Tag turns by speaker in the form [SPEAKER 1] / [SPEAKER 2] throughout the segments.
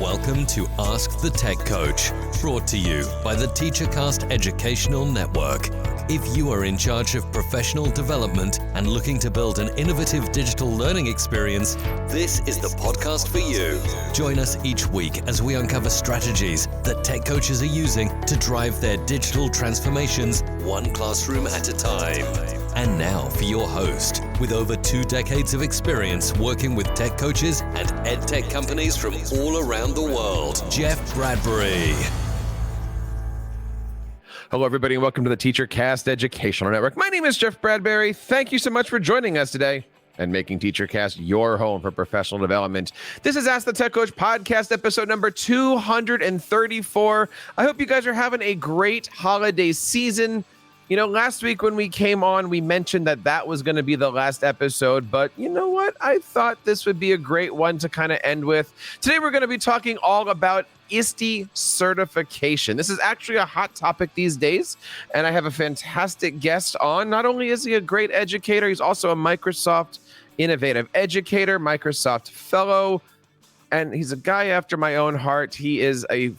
[SPEAKER 1] Welcome to Ask the Tech Coach, brought to you by the TeacherCast Educational Network. If you are in charge of professional development and looking to build an innovative digital learning experience, this is the podcast for you. Join us each week as we uncover strategies that tech coaches are using to drive their digital transformations one classroom at a time. And now for your host, with over 2 decades of experience working with tech coaches and ed tech companies from all around the world, Jeff Bradbury.
[SPEAKER 2] Hello, everybody, and welcome to the TeacherCast Educational Network. My name is Jeff Bradbury. Thank you so much for joining us today and making TeacherCast your home for professional development. This is Ask the Tech Coach podcast, episode number 234. I hope you guys are having a great holiday season. You know, last week when we came on, we mentioned that was going to be the last episode, but you know what? I thought this would be a great one to kind of end with. Today, we're going to be talking all about ISTE certification. This is actually a hot topic these days, and I have a fantastic guest on. Not only is he a great educator, he's also a Microsoft Innovative Educator, Microsoft Fellow, and he's a guy after my own heart. He is I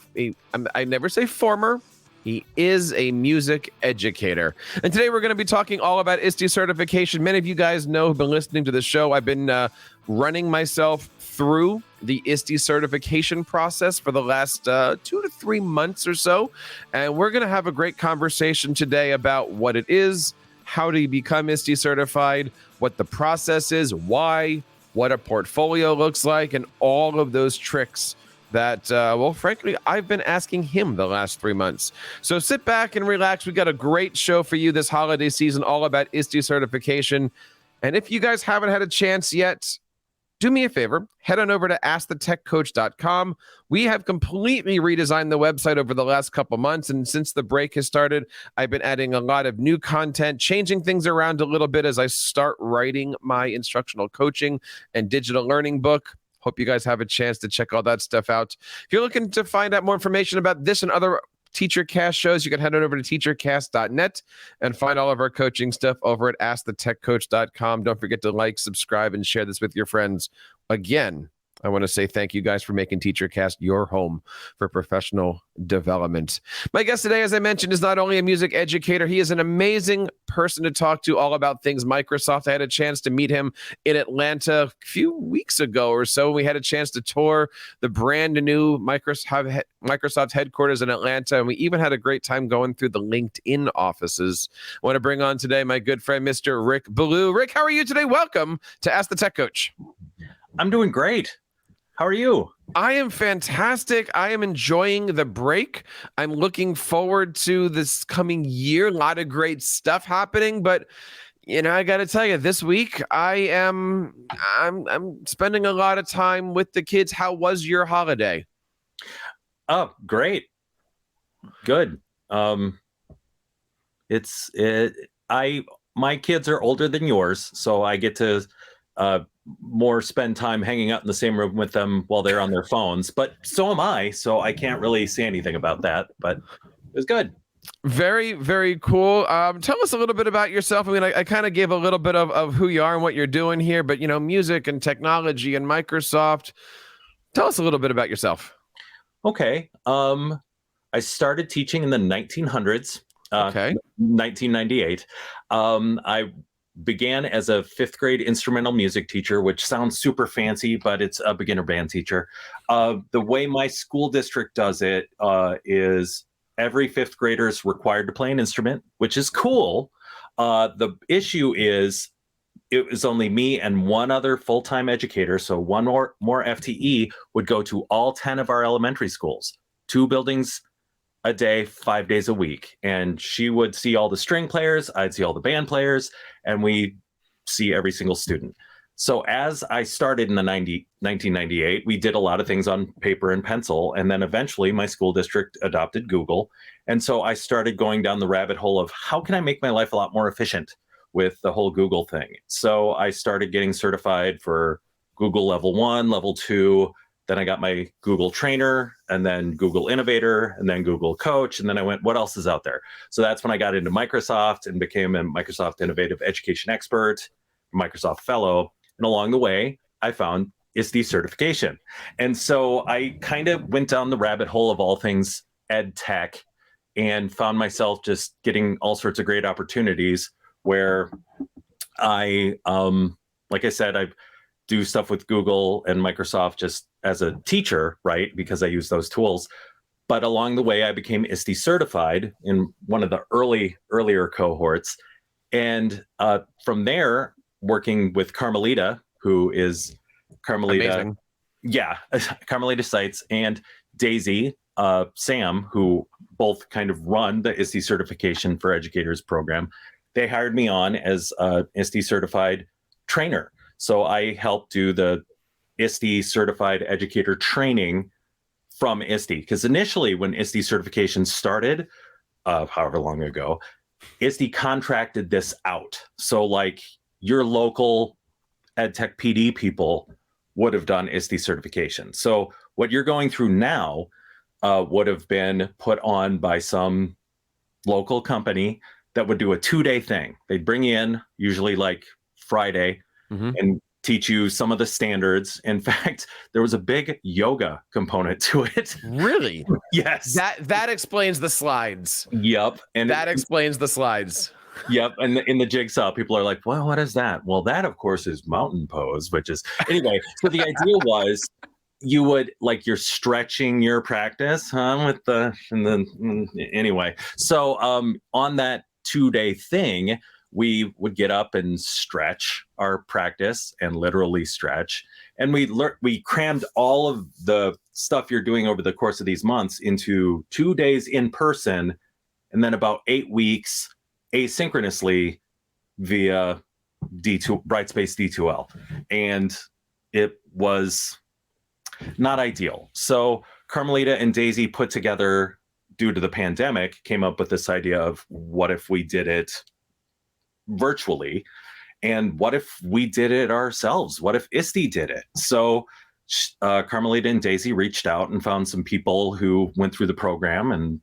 [SPEAKER 2] never say former, he is a music educator. And today we're going to be talking all about ISTE certification. Many of you guys know who've been listening to the show. I've been running myself through the ISTE certification process for the last 2 to 3 months or so. And we're going to have a great conversation today about what it is, how to become ISTE certified, what the process is, why, what a portfolio looks like, and all of those tricks that, well, frankly, I've been asking him the last 3 months. So sit back and relax. We got a great show for you this holiday season, all about ISTE certification. And if you guys haven't had a chance yet, do me a favor, head on over to askthetechcoach.com. We have completely redesigned the website over the last couple months, and since the break has started, I've been adding a lot of new content, changing things around a little bit as I start writing my instructional coaching and digital learning book. Hope you guys have a chance to check all that stuff out. If you're looking to find out more information about this and other TeacherCast shows, you can head on over to teachercast.net and find all of our coaching stuff over at askthetechcoach.com. Don't forget to like, subscribe, and share this with your friends. Again, I want to say thank you guys for making TeacherCast your home for professional development. My guest today, as I mentioned, is not only a music educator, he is an amazing person to talk to all about things Microsoft. I had a chance to meet him in Atlanta a few weeks ago or so. We had a chance to tour the brand new Microsoft headquarters in Atlanta, and we even had a great time going through the LinkedIn offices. I want to bring on today my good friend, Mr. Rick Ballew. Rick, how are you today? Welcome to Ask the Tech Coach.
[SPEAKER 3] I'm doing great. How are you?
[SPEAKER 2] I am fantastic. I am enjoying the break. I'm looking forward to this coming year. A lot of great stuff happening, but you know, I got to tell you, this week I'm spending a lot of time with the kids. How was your holiday?
[SPEAKER 3] Oh, great. Good. My kids are older than yours, so I get to more spend time hanging out in the same room with them while they're on their phones, but so am I, so I can't really say anything about that, but it was good.
[SPEAKER 2] Very, very cool. Tell us a little bit about yourself. I mean, I kind of gave a little bit of who you are and what you're doing here, but you know, music and technology and Microsoft. Tell us a little bit about yourself.
[SPEAKER 3] Okay. I started teaching in the 1900s, 1998. I began as a 5th grade instrumental music teacher, which sounds super fancy, but it's a beginner band teacher. The way my school district does it is every 5th grader is required to play an instrument, which is cool. The issue is it was only me and one other full-time educator, so one more FTE would go to all 10 of our elementary schools, 2 buildings a day, 5 days a week. And she would see all the string players, I'd see all the band players, and we see every single student. So as I started in the 1998, we did a lot of things on paper and pencil. And then eventually my school district adopted Google. And so I started going down the rabbit hole of how can I make my life a lot more efficient with the whole Google thing. So I started getting certified for Google Level 1, Level 2, Then I got my Google Trainer, and then Google Innovator, and then Google Coach. And then I went, what else is out there? So that's when I got into Microsoft and became a Microsoft Innovative Education Expert, Microsoft Fellow. And along the way, I found ISTE certification. And so I kind of went down the rabbit hole of all things ed tech and found myself just getting all sorts of great opportunities where I, like I said, I do stuff with Google and Microsoft just as a teacher, right? Because I use those tools. But along the way, I became ISTE certified in one of the earlier cohorts. And from there, working with Carmelita, who is Carmelita,
[SPEAKER 2] Amazing.
[SPEAKER 3] yeah, Carmelita Sites, and Daisy, Sam, who both kind of run the ISTE Certification for Educators program. They hired me on as a ISTE certified trainer. So I helped do the ISTE Certified Educator training from ISTE, because initially when ISTE certification started, however long ago, ISTE contracted this out. So like your local EdTech PD people would have done ISTE certification. So what you're going through now would have been put on by some local company that would do a 2-day thing. They'd bring you in, usually like Friday, and teach you some of the standards. In fact, there was a big yoga component to it.
[SPEAKER 2] Really?
[SPEAKER 3] Yes.
[SPEAKER 2] That explains the slides.
[SPEAKER 3] Yep. And
[SPEAKER 2] That explains the slides.
[SPEAKER 3] Yep. And in the jigsaw, people are like, well, what is that? Well, that, of course, is mountain pose, which is anyway. So the idea was you would like you're stretching your practice anyway. So on that 2-day thing, we would get up and stretch our practice and literally stretch. And we crammed all of the stuff you're doing over the course of these months into 2 days in person, and then about 8 weeks asynchronously via Brightspace D2L. And it was not ideal. So Carmelita and Daisy put together, due to the pandemic, came up with this idea of what if we did it virtually, and what if we did it ourselves? What if ISTE did it? So Carmelita and Daisy reached out and found some people who went through the program and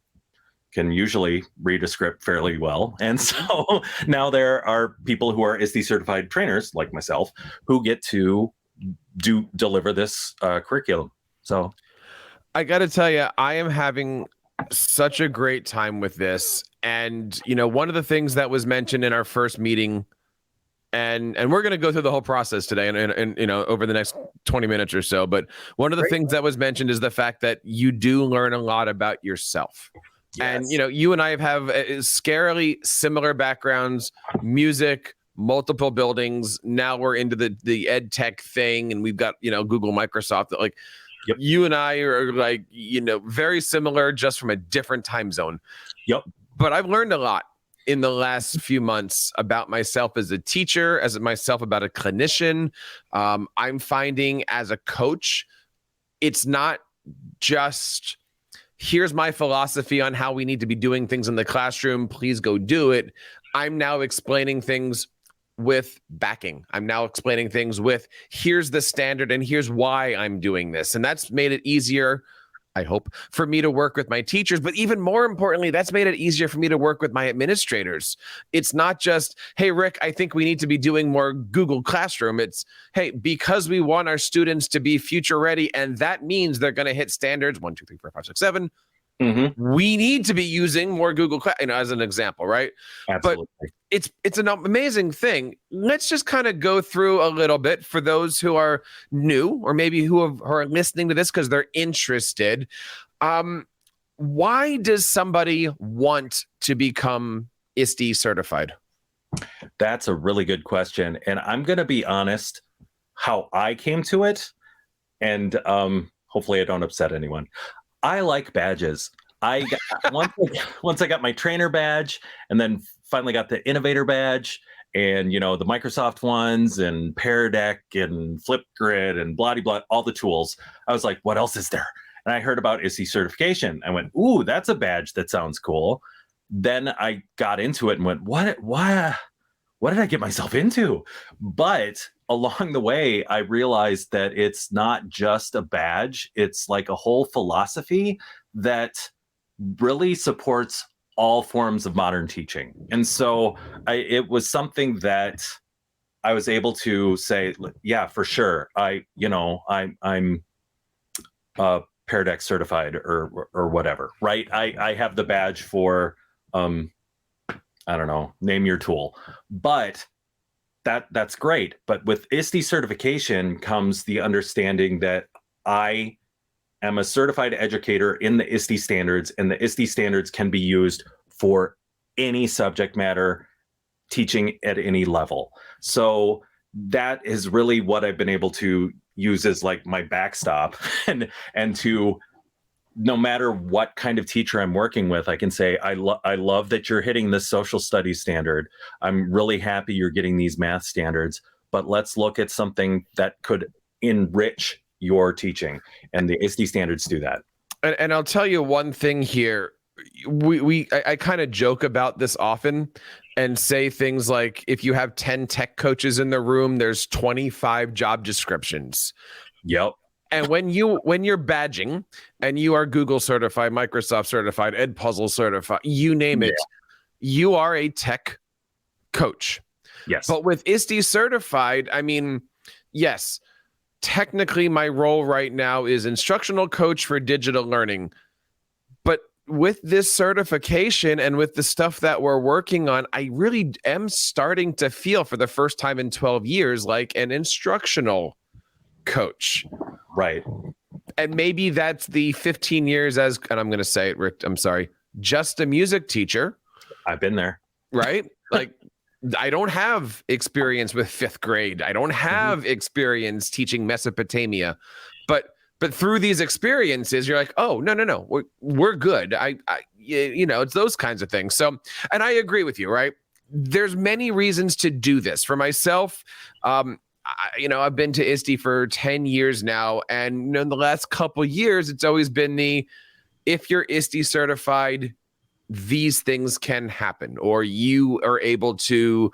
[SPEAKER 3] can usually read a script fairly well. And so now there are people who are ISTE certified trainers like myself who get to deliver this curriculum. So
[SPEAKER 2] I got to tell you, I am having such a great time with this. And, you know, one of the things that was mentioned in our first meeting, and we're going to go through the whole process today and you know, over the next 20 minutes or so. But one of the things that was mentioned is the fact that you do learn a lot about yourself. Yes. And, you know, you and I have scarily similar backgrounds, music, multiple buildings. Now we're into the ed tech thing, and we've got, you know, Google, Microsoft, that like, yep. You and I are like, you know, very similar, just from a different time zone.
[SPEAKER 3] Yep.
[SPEAKER 2] But I've learned a lot in the last few months about myself as a teacher, as myself about a clinician. I'm finding as a coach, it's not just, here's my philosophy on how we need to be doing things in the classroom, please go do it. I'm now explaining things with backing. I'm now explaining things with, here's the standard and here's why I'm doing this. And that's made it easier, I hope, for me to work with my teachers. But even more importantly, that's made it easier for me to work with my administrators. It's not just, hey, Rick, I think we need to be doing more Google Classroom. It's, hey, because we want our students to be future ready, and that means they're going to hit standards 1, 2, 3, 4, 5, 6, 7. We need to be using more Google Class, you know, as an example, right?
[SPEAKER 3] Absolutely.
[SPEAKER 2] But it's an amazing thing. Let's just kind of go through a little bit for those who are new, or maybe who are listening to this because they're interested. Why does somebody want to become ISTE certified?
[SPEAKER 3] That's a really good question. And I'm going to be honest how I came to it. And hopefully I don't upset anyone. I like badges. Once I got my trainer badge, and then finally got the innovator badge, and, you know, the Microsoft ones and Pear Deck and Flipgrid and blah, blah, all the tools. I was like, what else is there? And I heard about ISTE certification. I went, ooh, that's a badge that sounds cool. Then I got into it and went, what did I get myself into? But along the way, I realized that it's not just a badge. It's like a whole philosophy that really supports all forms of modern teaching. And so it was something that I was able to say, yeah, for sure. I'm Pear Deck certified or whatever, right? I have the badge for, I don't know, name your tool, but that's great. But with ISTE certification comes the understanding that I am a certified educator in the ISTE standards, and the ISTE standards can be used for any subject matter, teaching at any level. So that is really what I've been able to use as like my backstop, and to, no matter what kind of teacher I'm working with, I can say, I love that you're hitting this social studies standard. I'm really happy you're getting these math standards, but let's look at something that could enrich your teaching. And the ISTE standards do that.
[SPEAKER 2] And I'll tell you one thing here. I kind of joke about this often and say things like, if you have 10 tech coaches in the room, there's 25 job descriptions.
[SPEAKER 3] Yep.
[SPEAKER 2] And when you're badging and you are Google certified, Microsoft certified, Edpuzzle certified, you name it, you are a tech coach.
[SPEAKER 3] Yes.
[SPEAKER 2] But with ISTE certified, I mean, yes, technically my role right now is instructional coach for digital learning. But with this certification and with the stuff that we're working on, I really am starting to feel for the first time in 12 years like an instructional coach.
[SPEAKER 3] Right.
[SPEAKER 2] And maybe that's the 15 years as, and I'm going to say it, Rick, I'm sorry, just a music teacher.
[SPEAKER 3] I've been there.
[SPEAKER 2] Right? Like, I don't have experience with fifth grade. I don't have experience teaching Mesopotamia. But through these experiences, you're like, oh, no, we're good. It's those kinds of things. So, and I agree with you, right? There's many reasons to do this. For myself, I've been to ISTE for 10 years now, and in the last couple years, it's always been if you're ISTE certified, these things can happen, or you are able to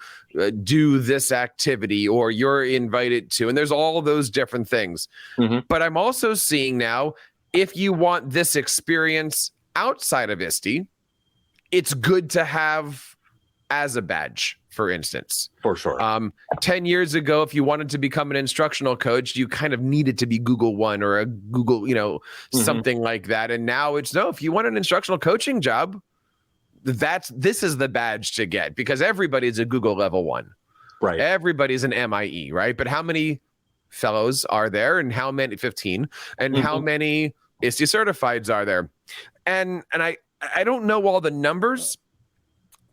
[SPEAKER 2] do this activity, or you're invited to, and there's all those different things. But I'm also seeing now, if you want this experience outside of ISTE, it's good to have as a badge, for instance.
[SPEAKER 3] For sure.
[SPEAKER 2] 10 years ago, if you wanted to become an instructional coach, you kind of needed to be Google One or a Google, something like that. And now it's no, if you want an instructional coaching job, this is the badge to get, because everybody's a Google level 1.
[SPEAKER 3] Right.
[SPEAKER 2] Everybody's an MIE, right? But how many fellows are there, and how many 15, and how many ISTE certifieds are there? And I don't know all the numbers,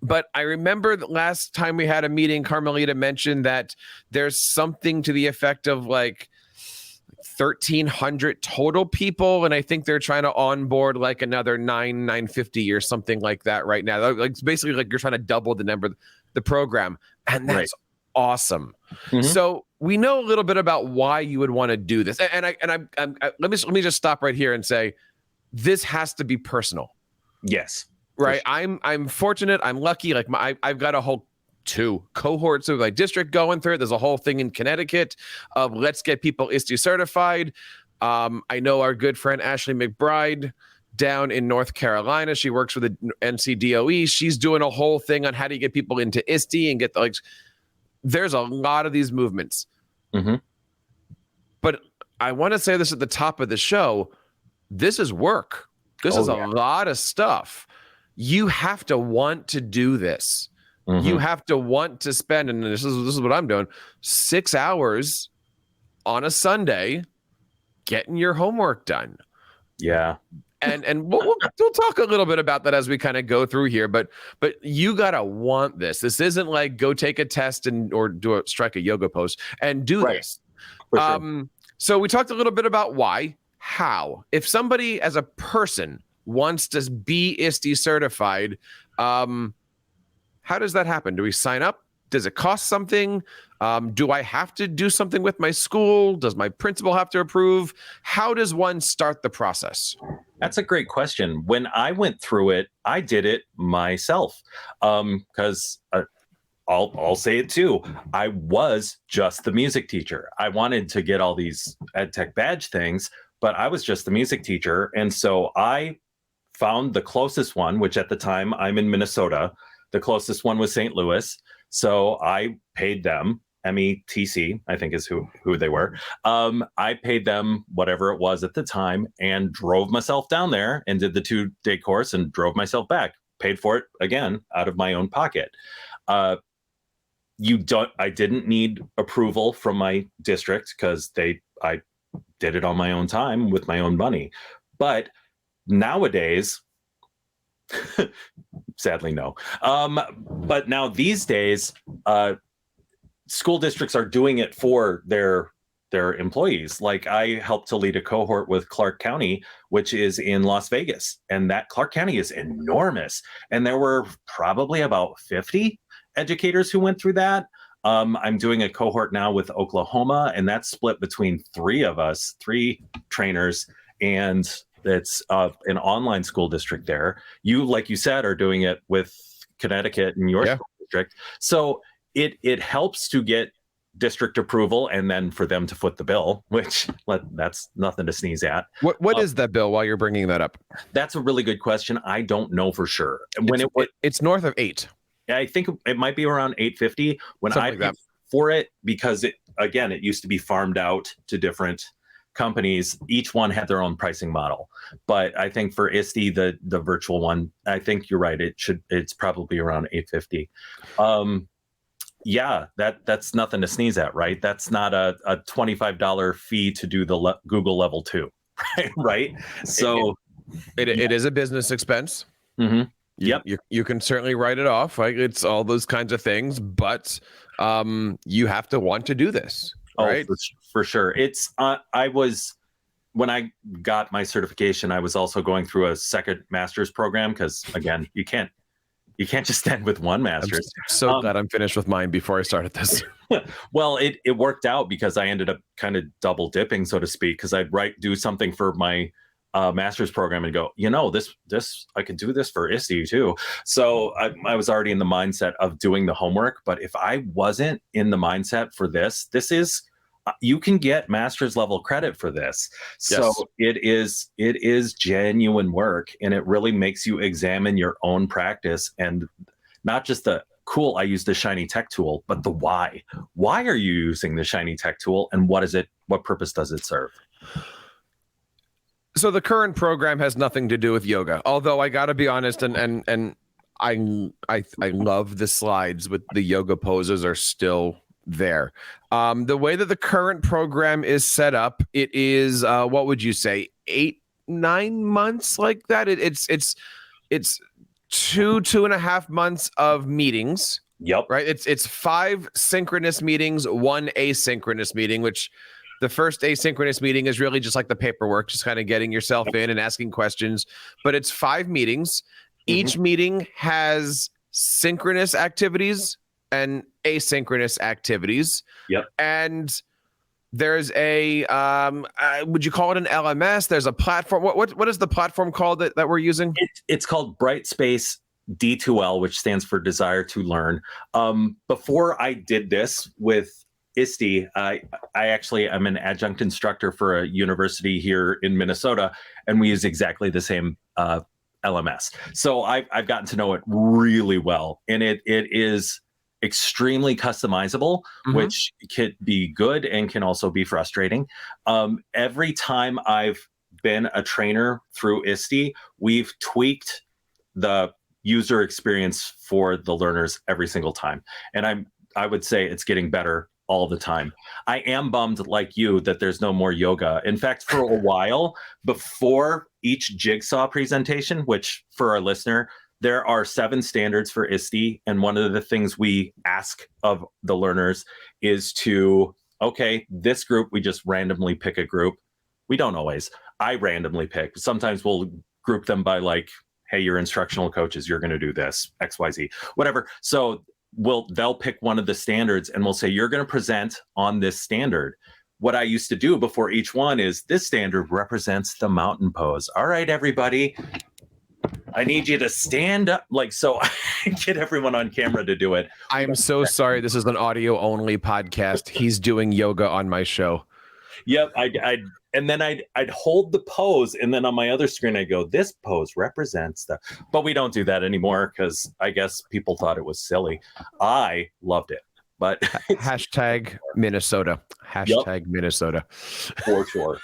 [SPEAKER 2] but I remember the last time we had a meeting, Carmelita mentioned that there's something to the effect of like 1,300 total people, and I think they're trying to onboard like another 950 or something like that right now. Like, it's basically like you're trying to double the number, the program, and that's awesome. So we know a little bit about why you would want to do this, and let me just stop right here and say, this has to be personal.
[SPEAKER 3] Yes.
[SPEAKER 2] Right. Sure. I'm fortunate. I'm lucky. Like I've got a whole 2 cohorts of my district going through it. There's a whole thing in Connecticut of let's get people ISTE certified. I know our good friend Ashley McBride down in North Carolina. She works for the NCDOE. She's doing a whole thing on how do you get people into ISTE and get there's a lot of these movements. But I want to say this at the top of the show. This is work. This is a lot of stuff. You have to want to do this. You have to want to spend, and this is what I'm doing, 6 hours on a Sunday getting your homework done.
[SPEAKER 3] Yeah.
[SPEAKER 2] And we'll talk a little bit about that as we kind of go through here, but you got to want this. This isn't like go take a test or strike a yoga pose and do this.
[SPEAKER 3] For sure.
[SPEAKER 2] So we talked a little bit about why, how. If somebody as a person wants to be ISTE certified, how does that happen? Do we sign up? Does it cost something? Do I have to do something with my school? Does my principal have to approve? How does one start the process?
[SPEAKER 3] That's a great question. When I went through it, I did it myself because I'll say it too. I was just the music teacher. I wanted to get all these ed tech badge things, but I was just the music teacher. And so I found the closest one, which at the time I'm in Minnesota. The closest one was St. Louis. So I paid them METC, I think is who they were. I paid them whatever it was at the time and drove myself down there and did the 2-day course and drove myself back. Paid for it again out of my own pocket. I didn't need approval from my district because I did it on my own time with my own money. But nowadays, sadly, no. But now these days, school districts are doing it for their employees. Like I helped to lead a cohort with Clark County, which is in Las Vegas. And that Clark County is enormous. And there were probably about 50 educators who went through that. I'm doing a cohort now with Oklahoma, and that's split between 3 of us, 3 trainers, and it's an online school district there. You, like you said, are doing it with Connecticut and your school district. So it helps to get district approval and then for them to foot the bill, which that's nothing to sneeze at.
[SPEAKER 2] What is that bill while you're bringing that up?
[SPEAKER 3] That's a really good question. I don't know for sure.
[SPEAKER 2] It's north of 8.
[SPEAKER 3] I think it might be around 850 when
[SPEAKER 2] Something
[SPEAKER 3] I paid for it, because it used to be farmed out to different companies. Each one had their own pricing model. But I think for ISTE, the virtual one, I think you're right. It's probably around 850. Yeah, that's nothing to sneeze at, right? That's not a $25 fee to do the Google level 2, right? So
[SPEAKER 2] it is a business expense.
[SPEAKER 3] Mm-hmm.
[SPEAKER 2] Yep. You can certainly write it off. Like it's all those kinds of things, but you have to want to do this. Right?
[SPEAKER 3] Oh, for sure. It's when I got my certification, I was also going through a second master's program because again, you can't just end with one master's.
[SPEAKER 2] I'm so glad I'm finished with mine before I started this.
[SPEAKER 3] Well, it worked out because I ended up kind of double dipping, so to speak, because I'd do something for my master's program and go, this I could do this for ISTE too. So I was already in the mindset of doing the homework. But if I wasn't in the mindset for this is you can get master's level credit for this. So
[SPEAKER 2] Yes.
[SPEAKER 3] it is genuine work, and it really makes you examine your own practice and not just the cool, I use the shiny tech tool, but the why. Why are you using the shiny tech tool, and what purpose does it serve?
[SPEAKER 2] So the current program has nothing to do with yoga, although I got to be honest, and I love the slides with the yoga poses are still there. The way that the current program is set up, it is what would you say, 8-9 months like that? It's 2.5 months of meetings.
[SPEAKER 3] Yep.
[SPEAKER 2] Right. It's 5 synchronous meetings, 1 asynchronous meeting, which the first asynchronous meeting is really just like the paperwork, just kind of getting yourself in and asking questions. But it's 5 meetings. Each meeting has synchronous activities and asynchronous activities.
[SPEAKER 3] Yep.
[SPEAKER 2] And there's a, would you call it an LMS? There's a platform. What is the platform called that we're using?
[SPEAKER 3] It's called Brightspace D2L, which stands for Desire to Learn. Before I did this with ISTE, I actually am an adjunct instructor for a university here in Minnesota, and we use exactly the same LMS. So I've gotten to know it really well, and it is extremely customizable, which can be good and can also be frustrating. Every time I've been a trainer through ISTE, we've tweaked the user experience for the learners every single time, and I would say it's getting better all the time. I am bummed, like you, that there's no more yoga. In fact, for a while, before each jigsaw presentation, which for our listener, there are 7 standards for ISTE. And one of the things we ask of the learners is this group, we just randomly pick a group. We don't always. I randomly pick. Sometimes we'll group them by like, hey, you're instructional coaches, you're going to do this, XYZ, whatever. So they'll pick one of the standards and we'll say, you're going to present on this standard. What I used to do before each one is, this standard represents the mountain pose. All right, everybody, I need you to stand up. So I get everyone on camera to do it.
[SPEAKER 2] I'm so sorry. This is an audio only podcast. He's doing yoga on my show.
[SPEAKER 3] Yep. And then I'd hold the pose, and then on my other screen, I go, this pose represents the, but we don't do that anymore because I guess people thought it was silly. I loved it. but
[SPEAKER 2] Hashtag Minnesota. Hashtag Minnesota.
[SPEAKER 3] For sure.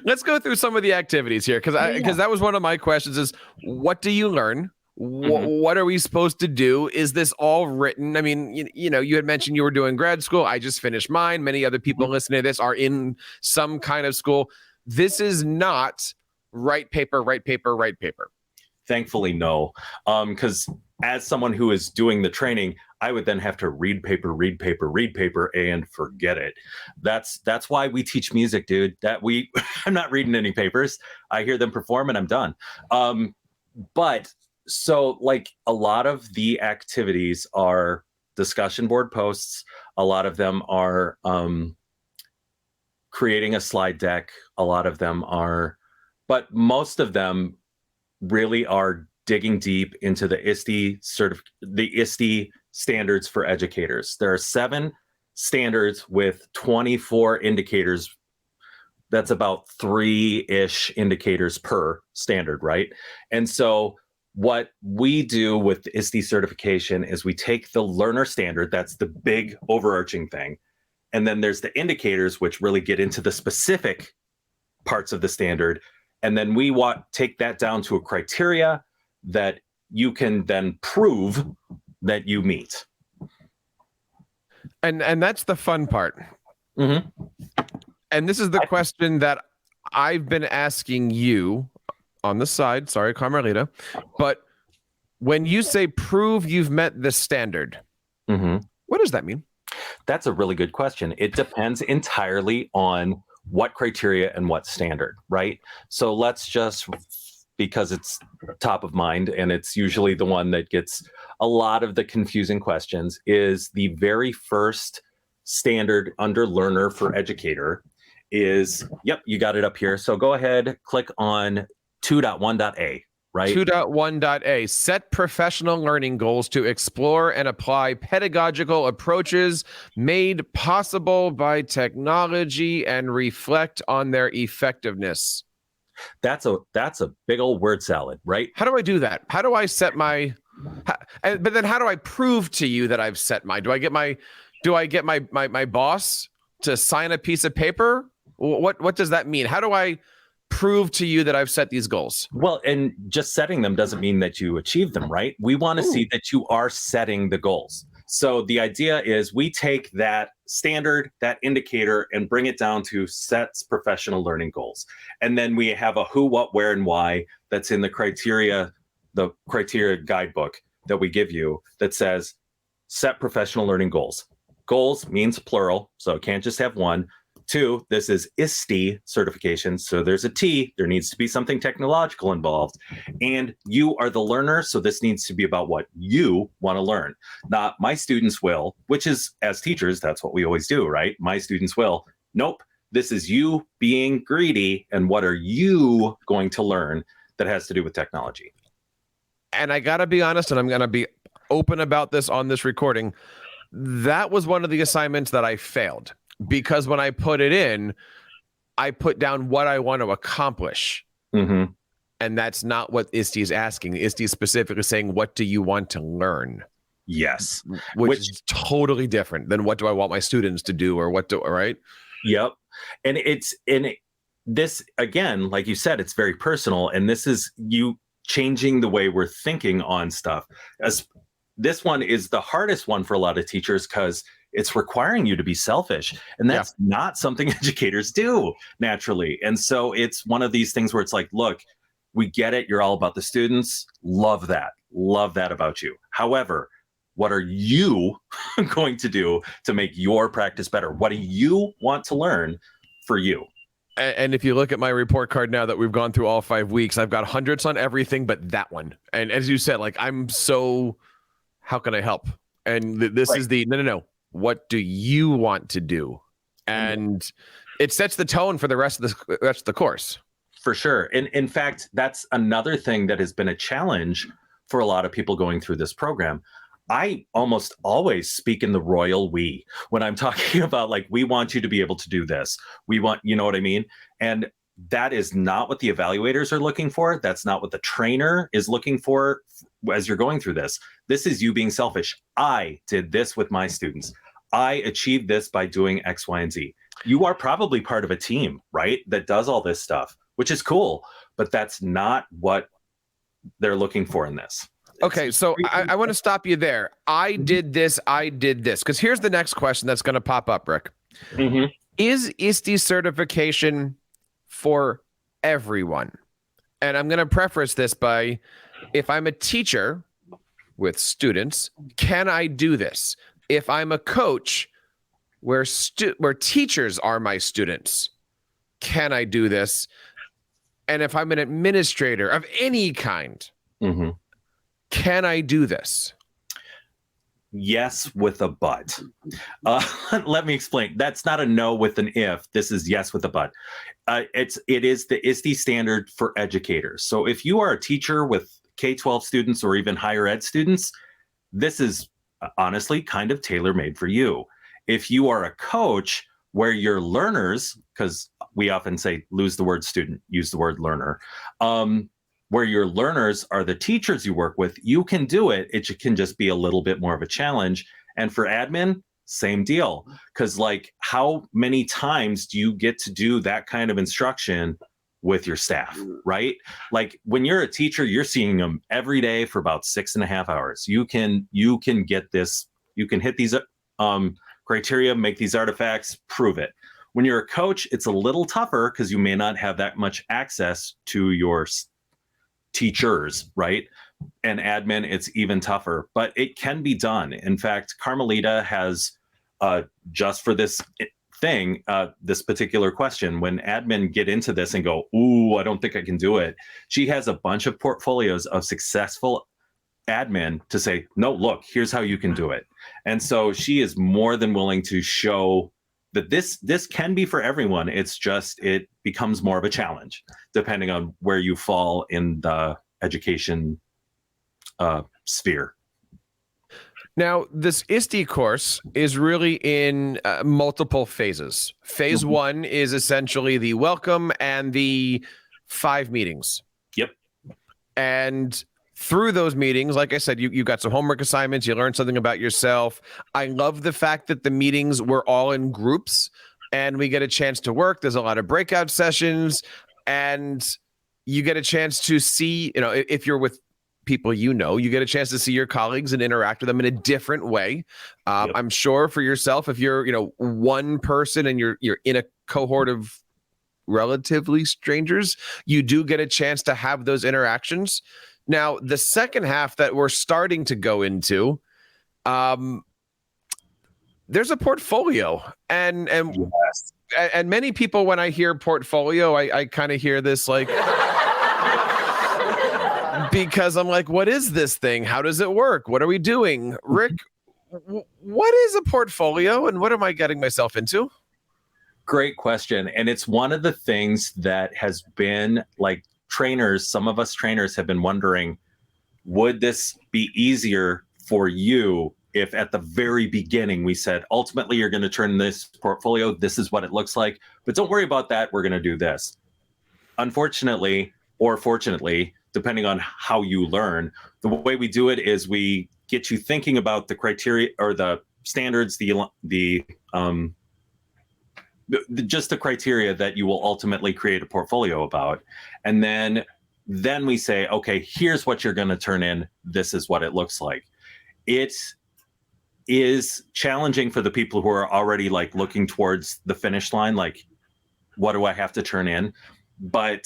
[SPEAKER 2] Let's go through some of the activities here, because that was one of my questions is, what do you learn? What are we supposed to do? Is this all written? I mean, you had mentioned you were doing grad school. I just finished mine. Many other people listening to this are in some kind of school. This is not write paper.
[SPEAKER 3] Thankfully, no. Because as someone who is doing the training, I would then have to read paper, and forget it. That's why we teach music, dude. I'm not reading any papers. I hear them perform and I'm done. But so like a lot of the activities are discussion board posts. A lot of them are creating a slide deck. A lot of them are, but most of them really are digging deep into the ISTE standards for educators. There are 7 standards with 24 indicators. That's about 3-ish indicators per standard, right? And so what we do with the ISTE certification is we take the learner standard, that's the big overarching thing, and then there's the indicators, which really get into the specific parts of the standard, and then we take that down to a criteria that you can then prove that you meet.
[SPEAKER 2] And that's the fun part.
[SPEAKER 3] Mm-hmm.
[SPEAKER 2] And this is the question that I've been asking you on the side. Sorry, Carmelita. But when you say prove you've met the standard, what does that mean?
[SPEAKER 3] That's a really good question. It depends entirely on what criteria and what standard, right? So let's just, because it's top of mind and it's usually the one that gets a lot of the confusing questions, is the very first standard under learner for educator is, you got it up here. So go ahead, click on 2.1.a, right?
[SPEAKER 2] 2.1.a, set professional learning goals to explore and apply pedagogical approaches made possible by technology and reflect on their effectiveness.
[SPEAKER 3] That's a big old word salad, right?
[SPEAKER 2] How do I do that? How do I set my, but then how do I prove to you that I've set mine? Do I get my boss to sign a piece of paper? What does that mean? How do I prove to you that I've set these goals?
[SPEAKER 3] Well, and just setting them doesn't mean that you achieve them, right? We want to see that you are setting the goals. So the idea is we take that standard, that indicator, and bring it down to sets professional learning goals. And then we have a who, what, where, and why that's in the criteria guidebook that we give you that says set professional learning goals. Goals means plural, so it can't just have one. 2, this is ISTE certification, so there's a T, there needs to be something technological involved, and you are the learner, so this needs to be about what you want to learn, not my students will, which is, as teachers, that's what we always do, right? My students will. Nope, this is you being greedy, and what are you going to learn that has to do with technology?
[SPEAKER 2] And I gotta be honest, and I'm gonna be open about this on this recording, that was one of the assignments that I failed. Because when I put it in, I put down what I want to accomplish. And that's not what ISTE is asking. ISTE is specifically saying, what do you want to learn?
[SPEAKER 3] Yes.
[SPEAKER 2] Which is totally different than what do I want my students to do, or right?
[SPEAKER 3] Yep. And this, again, like you said, it's very personal. And this is you changing the way we're thinking on stuff. As this one is the hardest one for a lot of teachers because it's requiring you to be selfish. And that's not something educators do naturally. And so it's one of these things where it's like, look, we get it. You're all about the students. Love that. Love that about you. However, what are you going to do to make your practice better? What do you want to learn for you?
[SPEAKER 2] And if you look at my report card now that we've gone through all 5 weeks, I've got hundreds on everything but that one. And as you said, like, I'm so, how can I help? And this is the, no. What do you want to do? And it sets the tone for the rest of the course.
[SPEAKER 3] For sure. And in fact, that's another thing that has been a challenge for a lot of people going through this program. I almost always speak in the royal we when I'm talking about, like, we want you to be able to do this. We want, you know what I mean? And that is not what the evaluators are looking for. That's not what the trainer is looking for as you're going through this. This is you being selfish. I did this with my students. I achieved this by doing X, Y, and Z. You are probably part of a team, right, that does all this stuff, which is cool, but that's not what they're looking for in this.
[SPEAKER 2] Okay, so I want to stop you there. I did this, because here's the next question that's going to pop up, Rick.
[SPEAKER 3] Mm-hmm.
[SPEAKER 2] Is ISTE certification for everyone? And I'm going to preface this by, if I'm a teacher with students, can I do this? If I'm a coach where teachers are my students, can I do this? And if I'm an administrator of any kind,
[SPEAKER 3] Mm-hmm.
[SPEAKER 2] can I do this?
[SPEAKER 3] Yes, with a but. Let me explain. That's not a no with an if. This is yes with a but. It is the ISTE standard for educators. So if you are a teacher with K-12 students or even higher ed students, this is honestly kind of tailor-made for you. If you are a coach where your learners, because we often say lose the word student, use the word learner, where your learners are the teachers you work with, you can do it. It can just be a little bit more of a challenge. And for admin, same deal. Because like, how many times do you get to do that kind of instruction with your staff, right? Like when you're a teacher, you're seeing them every day for about 6.5 hours. You can get this, you can hit these criteria, make these artifacts, prove it. When you're a coach, it's a little tougher because you may not have that much access to your teachers, right? And admin, it's even tougher, but it can be done. In fact, Carmelita has, just for this thing, this particular question, when admin get into this and go, ooh, I don't think I can do it, she has a bunch of portfolios of successful admin to say, no, look, here's how you can do it. And so she is more than willing to show that this can be for everyone. It's just, it becomes more of a challenge depending on where you fall in the education sphere.
[SPEAKER 2] Now, this ISTE course is really in multiple phases. Phase
[SPEAKER 3] Mm-hmm.
[SPEAKER 2] 1 is essentially the welcome and the 5 meetings.
[SPEAKER 3] Yep.
[SPEAKER 2] And through those meetings, like I said, you got some homework assignments, you learned something about yourself. I love the fact that the meetings were all in groups and we get a chance to work. There's a lot of breakout sessions and you get a chance to see, if you're with people, you get a chance to see your colleagues and interact with them in a different way.
[SPEAKER 3] Yep.
[SPEAKER 2] I'm sure for yourself, if you're, one person and you're in a cohort of relatively strangers, you do get a chance to have those interactions. Now, the second half that we're starting to go into, there's a portfolio, and
[SPEAKER 3] Yes.
[SPEAKER 2] and many people, when I hear portfolio, I kind of hear this like, because I'm like, what is this thing? How does it work? What are we doing? Rick, what is a portfolio and what am I getting myself into?
[SPEAKER 3] Great question. And it's one of the things that has been like trainers, some of us trainers have been wondering, would this be easier for you if at the very beginning we said, ultimately, you're going to turn this portfolio, this is what it looks like, but don't worry about that, we're going to do this. Unfortunately, or fortunately, depending on how you learn, the way we do it is we get you thinking about the criteria or the standards, just the criteria that you will ultimately create a portfolio about. And then we say, okay, here's what you're going to turn in. This is what it looks like. It is challenging for the people who are already like looking towards the finish line. Like, what do I have to turn in? But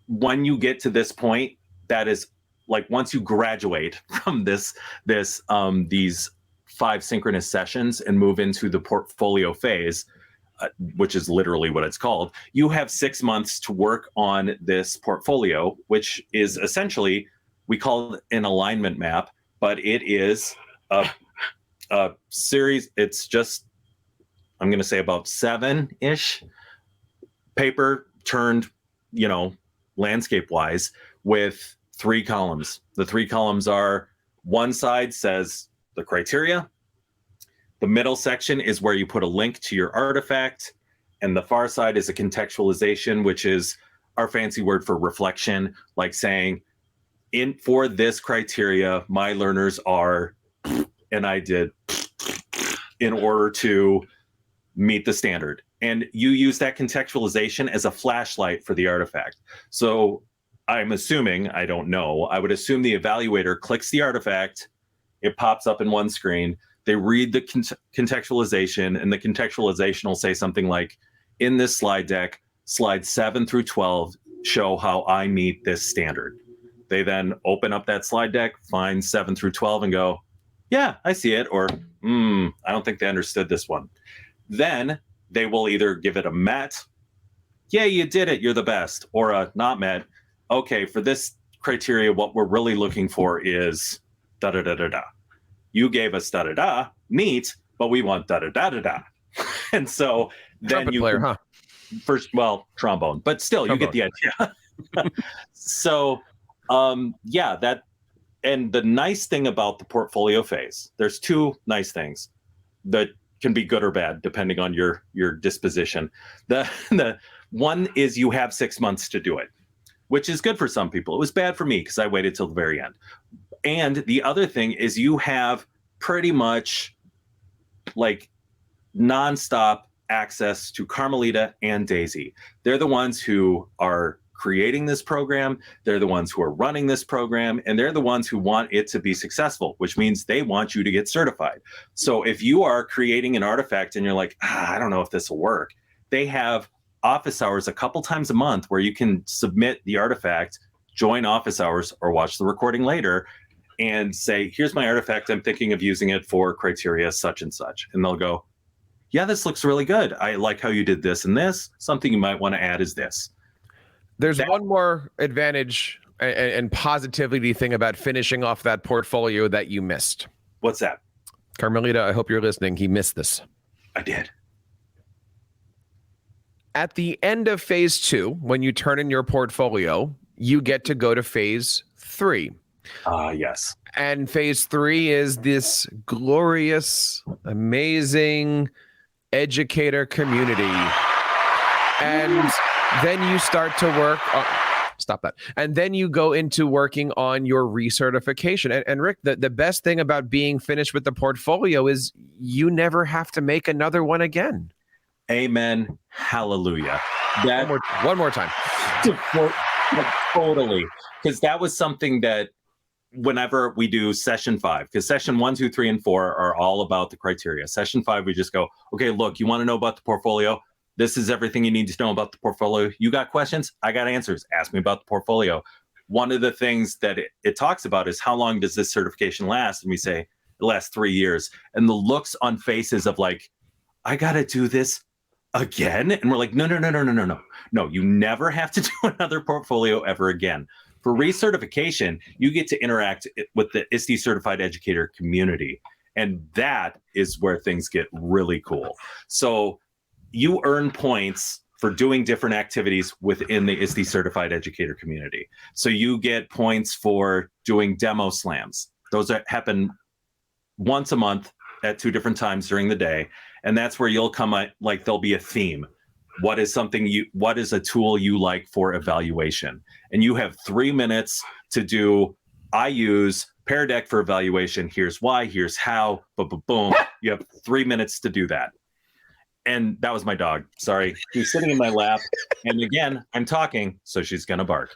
[SPEAKER 3] when you get to this point, that is like, once you graduate from these 5 synchronous sessions and move into the portfolio phase, which is literally what it's called, you have 6 months to work on this portfolio, which is essentially, we call it an alignment map, but it is a series. It's just, I'm going to say about 7-ish paper turned, landscape wise, with 3 columns. The 3 columns are, one side says the criteria. The middle section is where you put a link to your artifact. And the far side is a contextualization, which is our fancy word for reflection, like saying, for this criteria, my learners are, and I did, in order to meet the standard. And you use that contextualization as a flashlight for the artifact. So I'm assuming, I don't know, I would assume the evaluator clicks the artifact, it pops up in one screen, they read the contextualization, and the contextualization will say something like, in this slide deck, slides 7 through 12 show how I meet this standard. They then open up that slide deck, find 7 through 12 and go, yeah, I see it, or I don't think they understood this one. Then they will either give it a met, yeah, you did it, you're the best, or a not met, okay, for this criteria, what we're really looking for is da-da-da-da-da. You gave us da-da-da, neat, but we want da-da-da-da-da. And so then
[SPEAKER 2] Trumpet
[SPEAKER 3] you
[SPEAKER 2] player,
[SPEAKER 3] can,
[SPEAKER 2] huh?
[SPEAKER 3] first, well, trombone, but still,
[SPEAKER 2] Trombone.
[SPEAKER 3] you get the idea. So, yeah, that, and the nice thing about the portfolio phase, there's two nice things that can be good or bad, depending on your disposition. The one is you have 6 months to do it, which is good for some people. It was bad for me because I waited till the very end. And the other thing is you have pretty much like nonstop access to Carmelita and Daisy. They're the ones who are creating this program. They're the ones who are running this program, and they're the ones who want it to be successful, which means they want you to get certified. So if you are creating an artifact and you're like, I don't know if this will work, they have office hours a couple times a month where you can submit the artifact, join office hours, or watch the recording later and say, here's my artifact. I'm thinking of using it for criteria such and such. And they'll go, yeah, this looks really good. I like how you did this and this. Something you might want to add is this.
[SPEAKER 2] There's one more advantage and positivity thing about finishing off that portfolio that you missed.
[SPEAKER 3] What's that?
[SPEAKER 2] Carmelita, I hope you're listening. He missed this.
[SPEAKER 3] I did.
[SPEAKER 2] At the end of phase 2, when you turn in your portfolio, you get to go to phase 3.
[SPEAKER 3] Yes.
[SPEAKER 2] And phase 3 is this glorious, amazing educator community. And then you start to work on, stop that. And then you go into working on your recertification. And Rick, the best thing about being finished with the portfolio is you never have to make another one again.
[SPEAKER 3] Amen. Hallelujah.
[SPEAKER 2] One more time.
[SPEAKER 3] Totally. Because that was something that whenever we do session 5, because session 1, 2, 3, and 4 are all about the criteria. Session 5, we just go, okay, look, you want to know about the portfolio? This is everything you need to know about the portfolio. You got questions? I got answers. Ask me about the portfolio. One of the things that it talks about is how long does this certification last? And we say, it lasts 3 years. And the looks on faces of like, I got to do this again? And we're like, no. No, you never have to do another portfolio ever again. For recertification, you get to interact with the ISTE Certified Educator community. And that is where things get really cool. So you earn points for doing different activities within the ISTE Certified Educator community. So you get points for doing demo slams. Those happen once a month at 2 different times during the day. And that's where you'll come at, like, there'll be a theme. What is a tool you like for evaluation? And you have 3 minutes to do, I use Pear Deck for evaluation. Here's why, here's how, boom. You have 3 minutes to do that. And that was my dog. Sorry. She's sitting in my lap. And again, I'm talking, so she's going to bark.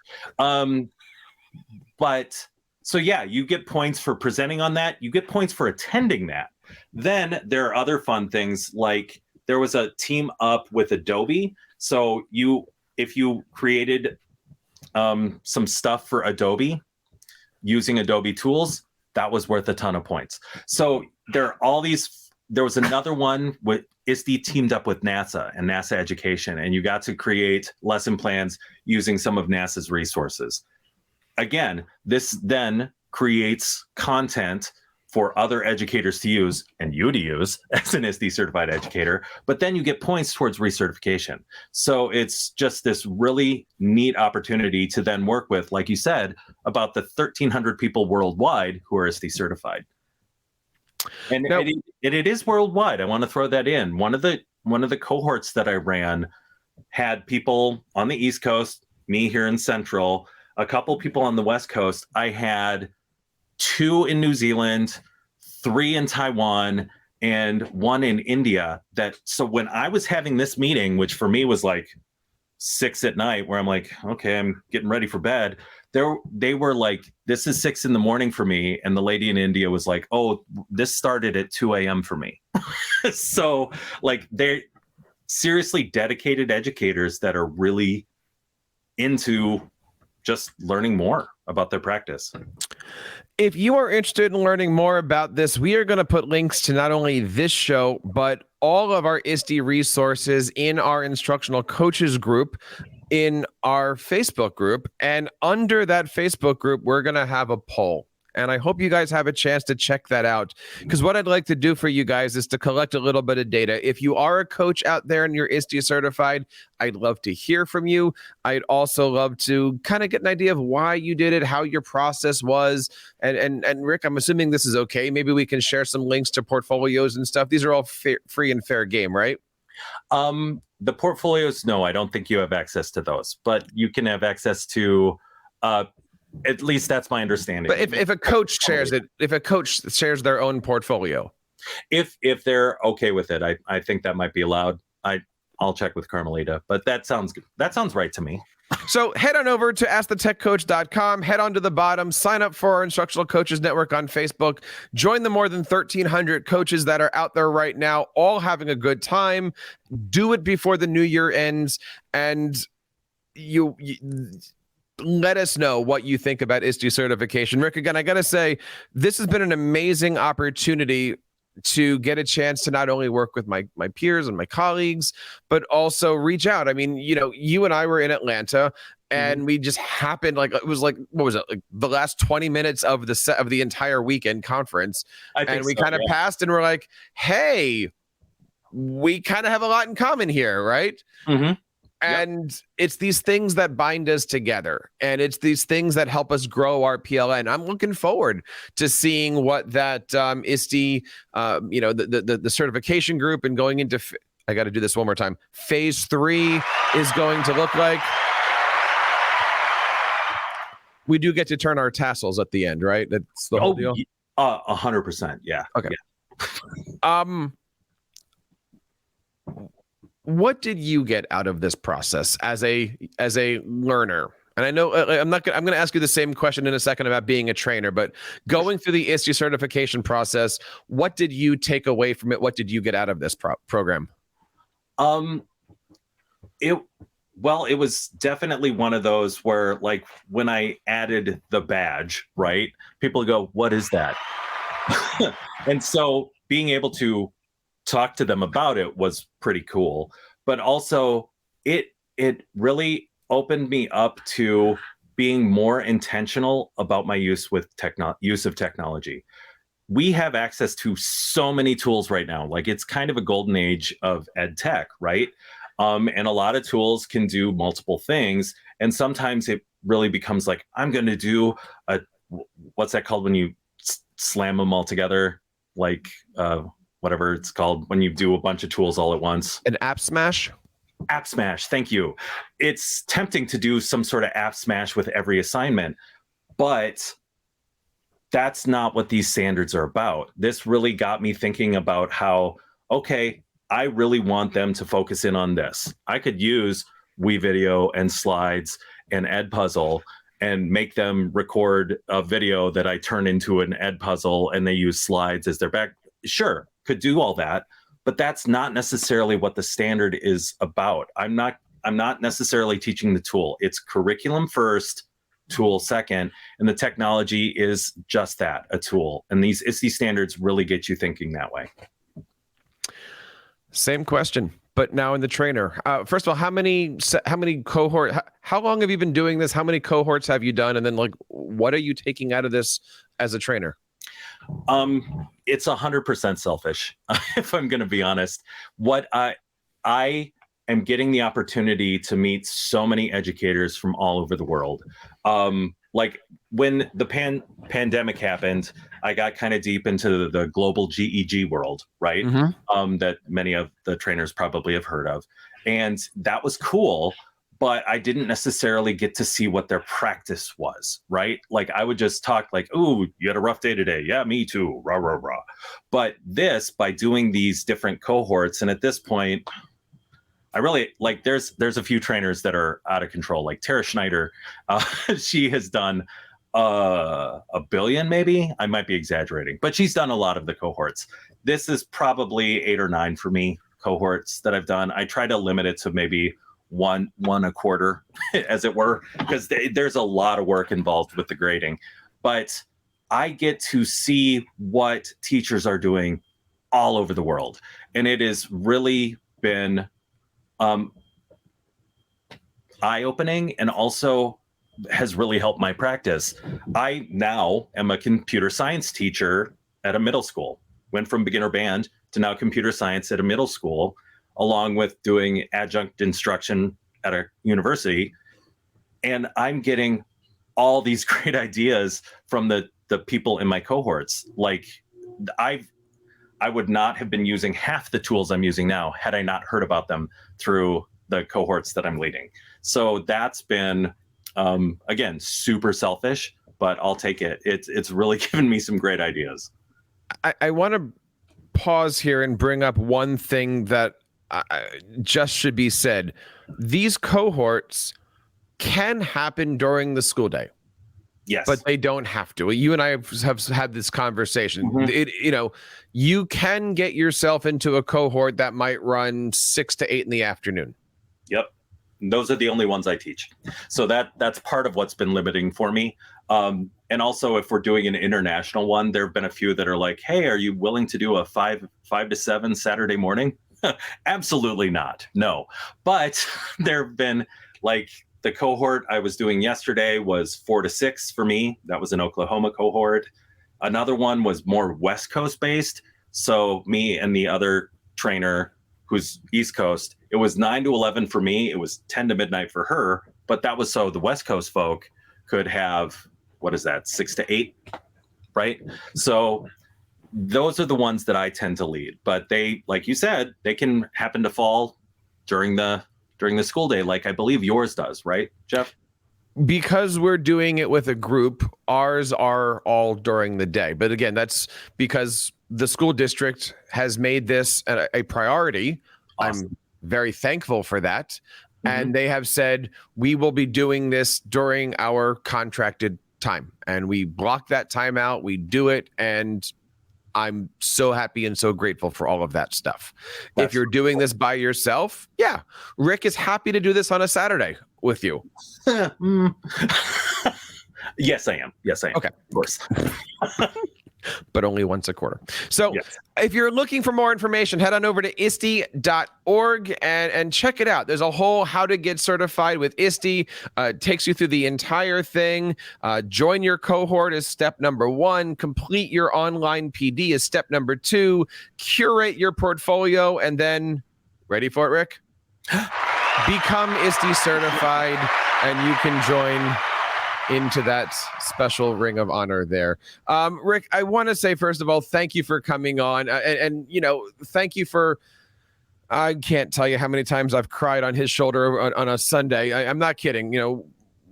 [SPEAKER 3] But so yeah, you get points for presenting on that. You get points for attending that. Then there are other fun things, like there was a team up with Adobe. So if you created some stuff for Adobe using Adobe tools, that was worth a ton of points. So there are all these. There was another one with ISTE teamed up with NASA and NASA Education, and you got to create lesson plans using some of NASA's resources. Again, this then creates content for other educators to use and you to use as an ISTE certified educator, but then you get points towards recertification. So it's just this really neat opportunity to then work with, like you said, about the 1,300 people worldwide who are ISTE certified. And
[SPEAKER 2] now,
[SPEAKER 3] it is worldwide. I want to throw that in. One of the one of the cohorts that I ran had people on the East Coast, me here in Central, a couple people on the West Coast. I had 2 in New Zealand, 3 in Taiwan, and 1 in India. So when I was having this meeting, which for me was like 6 at night, where I'm like, okay, I'm getting ready for bed. They were like, this is 6 a.m. for me. And the lady in India was like, oh, this started at 2 a.m. for me. So like, they're seriously dedicated educators that are really into just learning more about their practice.
[SPEAKER 2] If you are interested in learning more about this, we are going to put links to not only this show, but all of our ISTE resources in our instructional coaches group in our Facebook group. And under that Facebook group, we're going to have a poll. And I hope you guys have a chance to check that out, because what I'd like to do for you guys is to collect a little bit of data. If you are a coach out there and you're ISTE certified, I'd love to hear from you. I'd also love to kind of get an idea of why you did it, how your process was. And Rick, I'm assuming this is okay. Maybe we can share some links to portfolios and stuff. These are all free and fair game, right?
[SPEAKER 3] The portfolios, no, I don't think you have access to those, but you can have access to at least that's my understanding.
[SPEAKER 2] But if a coach shares it, if a coach shares their own portfolio,
[SPEAKER 3] if they're okay with it, I think that might be allowed. I'll check with Carmelita, but that sounds good. That sounds right to me.
[SPEAKER 2] So head on over to askthetechcoach.com, head on to the bottom, sign up for our Instructional Coaches Network on Facebook, join the more than 1,300 coaches that are out there right now, all having a good time. Do it before the new year ends, and you let us know what you think about ISTE certification. Rick, again, I got to say, this has been an amazing opportunity to get a chance to not only work with my peers and my colleagues, but also reach out. I mean, you and I were in Atlanta, and we just happened, like, it was like, what was it, like the last 20 minutes of the entire weekend conference. And we kind of passed and we're like, hey, we kind of have a lot in common here, right? Mm-hmm. And it's these things that bind us together, and it's these things that help us grow our PLN. I'm looking forward to seeing what that ISTE, the certification group, and going into, I got to do this one more time, phase 3 is going to look like. We do get to turn our tassels at the end, right? That's the whole deal.
[SPEAKER 3] 100%. Yeah.
[SPEAKER 2] Okay.
[SPEAKER 3] Yeah.
[SPEAKER 2] What did you get out of this process as a learner? And I know I'm going to ask you the same question in a second about being a trainer, but going through the ISTE certification process, what did you take away from it? What did you get out of this program?
[SPEAKER 3] It was definitely one of those where, like, when I added the badge, right? People go, "What is that?" And so being able to talk to them about it was pretty cool, but also it really opened me up to being more intentional about my use of technology. We have access to so many tools right now. Like, it's kind of a golden age of ed tech, right? And a lot of tools can do multiple things, and sometimes it really becomes like, I'm going to do what's that called when you slam them all together, like whatever it's called, when you do a bunch of tools all at once.
[SPEAKER 2] An app smash?
[SPEAKER 3] App smash, thank you. It's tempting to do some sort of app smash with every assignment, but that's not what these standards are about. This really got me thinking about how, okay, I really want them to focus in on this. I could use WeVideo and slides and Edpuzzle and make them record a video that I turn into an Edpuzzle, and they use slides as their back. Sure, could do all that, but that's not necessarily what the standard is about. I'm not necessarily teaching the tool. It's curriculum first, tool second, and the technology is just that, a tool. And these ISTE standards really get you thinking that way.
[SPEAKER 2] Same question, but now in the trainer. First of all, how many cohort? How long have you been doing this? How many cohorts have you done? And then, like, what are you taking out of this as a trainer?
[SPEAKER 3] It's 100% selfish, if I'm going to be honest. What I am getting the opportunity to meet so many educators from all over the world. like when the pandemic happened, I got kind of deep into the global GEG world, right? That many of the trainers probably have heard of. And that was cool, but I didn't necessarily get to see what their practice was, right? Like I would just talk like, "Ooh, you had a rough day today." "Yeah, me too. Rah, rah, rah." But this, by doing these different cohorts, and at this point, I really like there's a few trainers that are out of control, like Tara Schneider. She has done a billion, maybe. I might be exaggerating, but she's done a lot of the cohorts. This is probably 8 or 9 for me cohorts that I've done. I try to limit it to maybe one a quarter, as it were, because there's a lot of work involved with the grading. But I get to see what teachers are doing all over the world, and it has really been eye-opening, and also has really helped my practice. I now am a computer science teacher at a middle school. Went from beginner band to now computer science at a middle school, along with doing adjunct instruction at a university. And I'm getting all these great ideas from the people in my cohorts. Like I would not have been using half the tools I'm using now had I not heard about them through the cohorts that I'm leading. So that's been, again, super selfish, but I'll take it. It's really given me some great ideas.
[SPEAKER 2] I want to pause here and bring up one thing that just should be said. These cohorts can happen during the school day.
[SPEAKER 3] Yes.
[SPEAKER 2] But they don't have to. You and I have had this conversation. You can get yourself into a cohort that might run 6 to 8 in the afternoon.
[SPEAKER 3] Yep. Those are the only ones I teach. So that's part of what's been limiting for me. And also, if we're doing an international one, there have been a few that are like, "Hey, are you willing to do a 5 to 7 Saturday morning?" Absolutely not. No. But there have been like, the cohort I was doing yesterday was 4 to 6 for me. That was an Oklahoma cohort. Another one was more West Coast based. So me and the other trainer who's East Coast, it was 9 to 11 for me. It was 10 to midnight for her. But that was so the West Coast folk could have, 6 to 8, right? So those are the ones that I tend to lead. But they, like you said, they can happen to fall during the school day, like I believe yours does, right, Jeff?
[SPEAKER 2] Because we're doing it with a group, ours are all during the day. But again, that's because the school district has made this a priority. Awesome. I'm very thankful for that. And they have said, we will be doing this during our contracted time. And we block that time out, we do it, and I'm so happy and so grateful for all of that stuff. If you're doing this by yourself, yeah, Rick is happy to do this on a Saturday with you.
[SPEAKER 3] Yes, I am.
[SPEAKER 2] Okay.
[SPEAKER 3] Of course.
[SPEAKER 2] But only once a quarter. So
[SPEAKER 3] yes.
[SPEAKER 2] If you're looking for more information, head on over to ISTE.org and check it out. There's a whole how to get certified with ISTE. It takes you through the entire thing. Join your cohort is step number 1. Complete your online PD is step number 2. Curate your portfolio, and then, ready for it, Rick? Become ISTE certified, and you can join into that special ring of honor there. Rick, I want to say, first of all, thank you for coming on. And thank you for, I can't tell you how many times I've cried on his shoulder on a Sunday. I'm not kidding.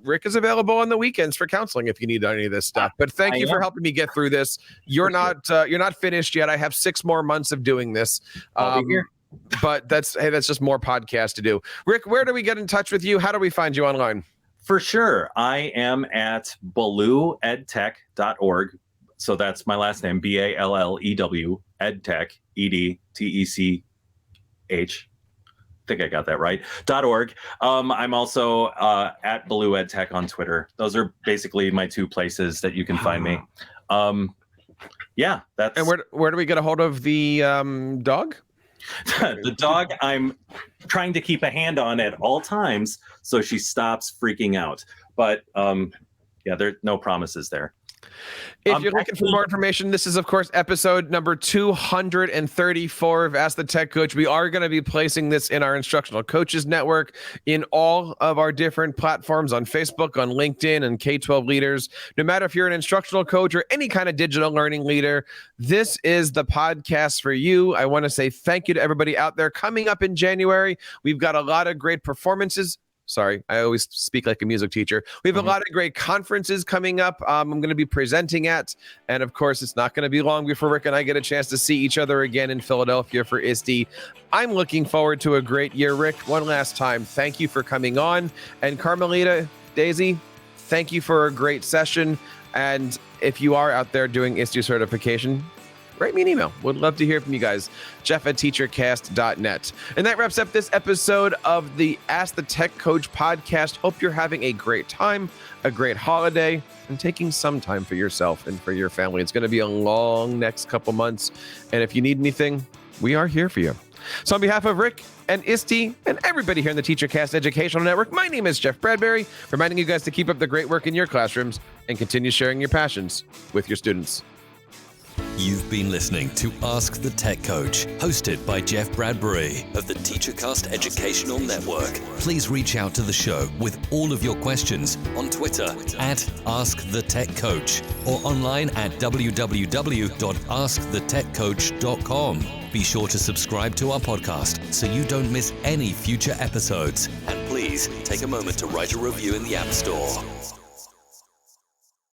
[SPEAKER 2] Rick is available on the weekends for counseling if you need any of this stuff. But thank you for helping me get through this. You're not finished yet. I have 6 more months of doing this.
[SPEAKER 3] I'll be here.
[SPEAKER 2] But that's just more podcasts to do. Rick, where do we get in touch with you? How do we find you online?
[SPEAKER 3] For sure. I am at BallewEdTech.org. So that's my last name, Ballew, EdTech, EdTech. I think I got that right. .org. I'm also at Ballew EdTech on Twitter. Those are basically my 2 places that you can find me. Yeah, that's.
[SPEAKER 2] And where do we get a hold of the dog?
[SPEAKER 3] The dog I'm trying to keep a hand on at all times so she stops freaking out. But yeah, there are no promises there.
[SPEAKER 2] If you're looking for more information, this is, of course, episode number 234 of Ask the Tech Coach. We are going to be placing this in our Instructional Coaches Network, in all of our different platforms, on Facebook, on LinkedIn, and K-12 leaders. No matter if you're an instructional coach or any kind of digital learning leader, this is the podcast for you. I want to say thank you to everybody out there. Coming up in January, we've got a lot of great performances. Sorry, I always speak like a music teacher. We have a lot of great conferences coming up. I'm going to be presenting at, and of course, it's not going to be long before Rick and I get a chance to see each other again in Philadelphia for ISTE. I'm looking forward to a great year. Rick, one last time, thank you for coming on. And Carmelita, Daisy, thank you for a great session. And if you are out there doing ISTE certification, write me an email. Would love to hear from you guys. Jeff@teachercast.net. And that wraps up this episode of the Ask the Tech Coach podcast. Hope you're having a great time, a great holiday, and taking some time for yourself and for your family. It's going to be a long next couple months. And if you need anything, we are here for you. So on behalf of Rick and ISTE and everybody here in the TeacherCast Educational Network, my name is Jeff Bradbury, reminding you guys to keep up the great work in your classrooms and continue sharing your passions with your students.
[SPEAKER 1] You've been listening to Ask the Tech Coach, hosted by Jeff Bradbury of the TeacherCast Educational Network. Please reach out to the show with all of your questions on Twitter @AskTheTechCoach or online at www.askthetechcoach.com. Be sure to subscribe to our podcast so you don't miss any future episodes. And please take a moment to write a review in the App Store.